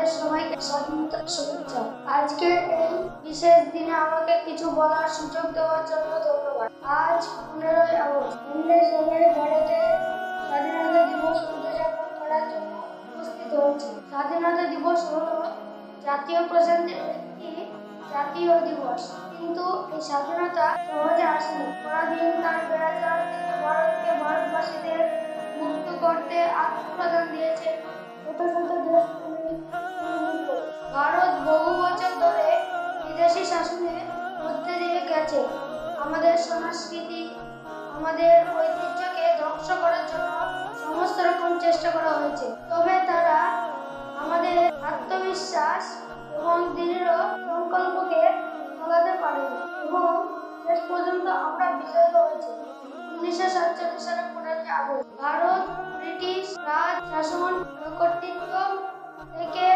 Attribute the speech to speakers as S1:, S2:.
S1: আপনাদের সবাইকে স্বাধীনতার শুভেচ্ছা। আজকে এই বিশেষ দিনে আমাকে কিছু বলার সুযোগ দেওয়ার জন্য ধন্যবাদ। আজ 15ই আগস্ট। আমরা সবাই ভারতে স্বাধীনতা দিবস উদযাপন করার জন্য উপস্থিত হয়েছি। স্বাধীনতা দিবস হল জাতীয় প্রশান্তির একটি জাতীয় দিবস, কিন্তু এই স্বাধীনতা সহজে আসেনি। পরাধীন তার বেড়াচার থেকে ভারতকে ভারতবাসীদের মুক্ত করতে আত্মপ্রদান দিয়েছে শত শত দেশপ্রেমিক। ভারত বহু বছর ধরে বিদেশি শাসনের মধ্যে দিয়ে গেছে। আমাদের সংস্কৃতি, আমাদের ঐতিহ্যকে ধ্বংস করার জন্য সমস্ত রকম চেষ্টা করা হয়েছে, তবে তারা আমাদের আত্মবিশ্বাস এবং দৃঢ় সংকল্পকে ফলাতে পারেনি এবং শেষ পর্যন্ত আমরা বিজয়ী হয়েছি। 1947 সালে 15ই আগস্ট ভারত ব্রিটিশ রাজ শাসন কর্তৃত্ব থেকে